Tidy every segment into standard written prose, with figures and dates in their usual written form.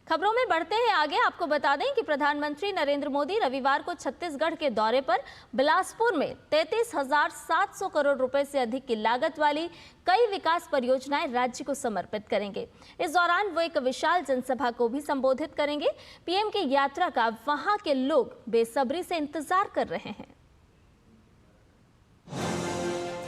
खबरों में बढ़ते हैं आगे। आपको बता दें कि प्रधानमंत्री नरेंद्र मोदी रविवार को छत्तीसगढ़ के दौरे पर बिलासपुर में 33,700 करोड़ रुपए से अधिक की लागत वाली कई विकास परियोजनाएं राज्य को समर्पित करेंगे। इस दौरान वो एक विशाल जनसभा को भी संबोधित करेंगे। पीएम की यात्रा का वहां के लोग बेसब्री से इंतजार कर रहे हैं।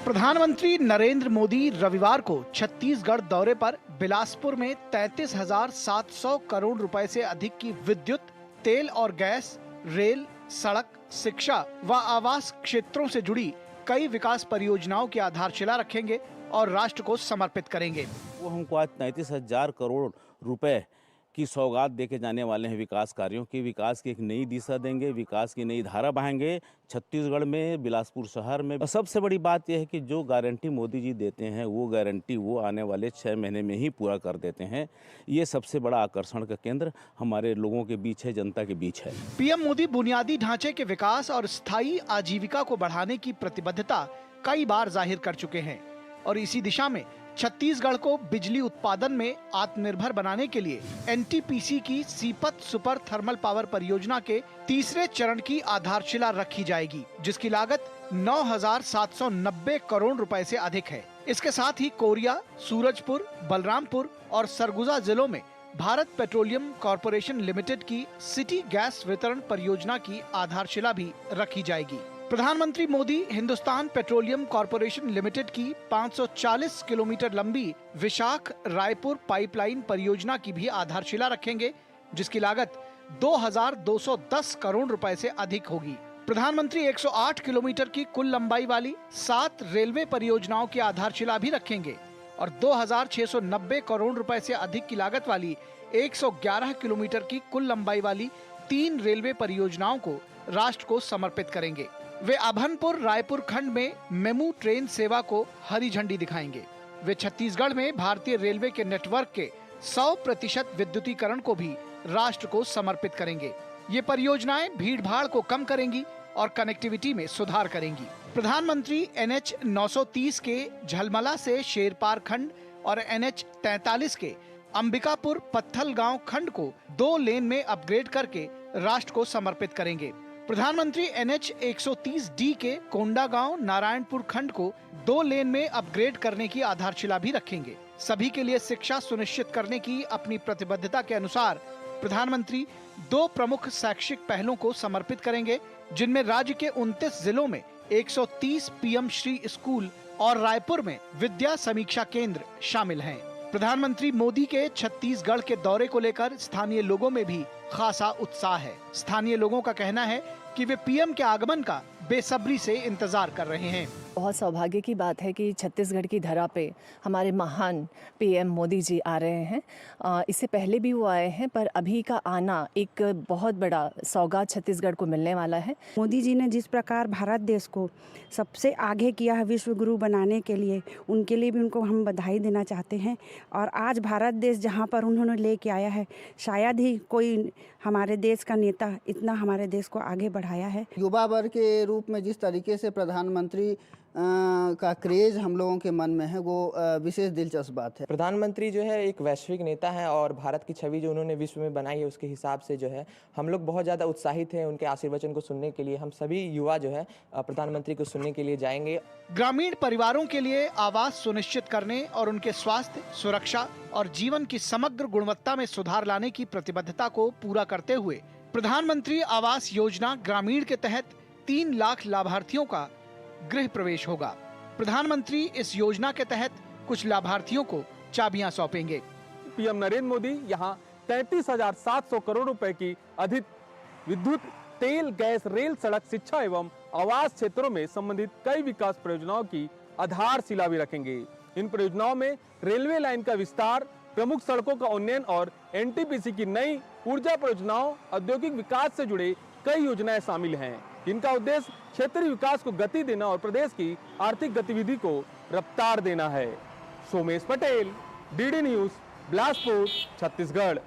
प्रधानमंत्री नरेंद्र मोदी रविवार को छत्तीसगढ़ दौरे पर बिलासपुर में 33,700 करोड़ रुपए से अधिक की विद्युत, तेल और गैस, रेल, सड़क, शिक्षा व आवास क्षेत्रों से जुड़ी कई विकास परियोजनाओं की आधारशिला रखेंगे और राष्ट्र को समर्पित करेंगे। वो हमको आज 33,000 करोड़ रुपए की सौगात देके जाने वाले हैं। विकास कार्यों की, विकास की एक नई दिशा देंगे, विकास की नई धारा बहाएंगे छत्तीसगढ़ में, बिलासपुर शहर में। और सबसे बड़ी बात यह है कि जो गारंटी मोदी जी देते हैं वो गारंटी वो आने वाले 6 महीने में ही पूरा कर देते हैं। ये सबसे बड़ा आकर्षण का केंद्र हमारे लोगों के बीच है, जनता के बीच है। पीएम मोदी बुनियादी ढांचे के विकास और स्थायी आजीविका को बढ़ाने की प्रतिबद्धता कई बार जाहिर कर चुके हैं और इसी दिशा में छत्तीसगढ़ को बिजली उत्पादन में आत्मनिर्भर बनाने के लिए एनटीपीसी की सीपत सुपर थर्मल पावर परियोजना के तीसरे चरण की आधारशिला रखी जाएगी, जिसकी लागत 9,790 करोड़ रुपए से अधिक है। इसके साथ ही कोरिया, सूरजपुर, बलरामपुर और सरगुजा जिलों में भारत पेट्रोलियम कॉरपोरेशन लिमिटेड की सिटी गैस वितरण परियोजना की आधारशिला भी रखी जाएगी। प्रधानमंत्री Modi Hindustan petroleum corporation limited की 540 किलोमीटर लंबी विशाख रायपुर पाइपलाइन परियोजना की भी आधारशिला रखेंगे, जिसकी लागत 2,210 करोड़ रुपए से अधिक होगी। प्रधानमंत्री 108 किलोमीटर की कुल लंबाई वाली 7 रेलवे परियोजनाओं की आधारशिला भी रखेंगे और 2,690 करोड़ रुपए से अधिक की लागत वाली 111 किलोमीटर की कुल लंबाई वाली 3 रेलवे परियोजनाओं को राष्ट्र को समर्पित करेंगे। वे अभनपुर रायपुर खंड में मेमू ट्रेन सेवा को हरी झंडी दिखाएंगे। वे छत्तीसगढ़ में भारतीय रेलवे के नेटवर्क के 100% विद्युतीकरण को भी राष्ट्र को समर्पित करेंगे। ये परियोजनाएं भीड़-भाड़ को कम करेंगी और कनेक्टिविटी में सुधार करेंगी। प्रधानमंत्री NH 930 के झलमला से शेरपार खंड और NH 43 के अंबिकापुर पत्थलगांव खंड को 2 लेन में अपग्रेड करके राष्ट्र को समर्पित करेंगे। प्रधानमंत्री NH 130D के कोंडागांव नारायणपुर खंड को 2 लेन में अपग्रेड करने की आधारशिला भी रखेंगे। सभी के लिए शिक्षा सुनिश्चित करने की अपनी प्रतिबद्धता के अनुसार प्रधानमंत्री 2 प्रमुख शैक्षिक पहलों को समर्पित करेंगे, जिनमें राज्य के 29 जिलों में 130 पीएम श्री स्कूल और रायपुर में विद्या समीक्षा केंद्र शामिल हैं। प्रधानमंत्री मोदी के छत्तीसगढ़ के दौरे को लेकर स्थानीय लोगों में भी खासा उत्साह है। स्थानीय लोगों का कहना है कि वे पीएम के आगमन का बेसब्री से इंतजार कर रहे हैं। बहुत सौभाग्य की बात है कि छत्तीसगढ़ की धरा पे हमारे महान पीएम मोदी जी आ रहे हैं। इससे पहले भी वो आए हैं, पर अभी का आना एक बहुत बड़ा सौगात छत्तीसगढ़ को मिलने वाला है। मोदी जी ने जिस प्रकार भारत देश को सबसे आगे किया है विश्व गुरु बनाने के लिए, उनके लिए भी उनको हम बधाई देना चाहते हैं। और आज भारत देश जहाँ पर उन्होंने लेके आया है, शायद ही कोई हमारे देश का नेता इतना हमारे देश को आगे बढ़ाया है। युवा वर्ग के रूप में जिस तरीके से प्रधानमंत्री का क्रेज हम लोगों के मन में है, वो विशेष दिलचस्प बात है। प्रधानमंत्री जो है एक वैश्विक नेता है और भारत की छवि जो उन्होंने विश्व में बनाई है उसके हिसाब से जो है हम लोग बहुत ज़्यादा उत्साहित हैं उनके आशीर्वचन को सुनने के लिए। हम सभी युवा जो है प्रधानमंत्री को सुनने के लिए जाएंगे। ग्रामीण परिवारों के लिए आवास सुनिश्चित करने और उनके स्वास्थ्य, सुरक्षा और जीवन की समग्र गुणवत्ता में सुधार लाने की प्रतिबद्धता को पूरा करते हुए प्रधानमंत्री आवास योजना ग्रामीण के तहत 3 लाख लाभार्थियों का गृह प्रवेश होगा। प्रधानमंत्री इस योजना के तहत कुछ लाभार्थियों को चाबियां सौंपेंगे। पीएम नरेंद्र मोदी यहां 33,700 करोड़ रुपए की अधिक विद्युत, तेल, गैस, रेल, सड़क, शिक्षा एवं आवास क्षेत्रों में संबंधित कई विकास परियोजनाओं की आधारशिला भी रखेंगे। इन परियोजनाओं में रेलवे लाइन का विस्तार, प्रमुख सड़कों का उन्नयन और एनटीपीसी की नई ऊर्जा परियोजनाओं, औद्योगिक विकास से जुड़े कई योजनाएं शामिल हैं। इनका उद्देश्य क्षेत्रीय विकास को गति देना और प्रदेश की आर्थिक गतिविधि को रफ्तार देना है। Somesh Patel, DD news, Bilaspur, Chhattisgarh.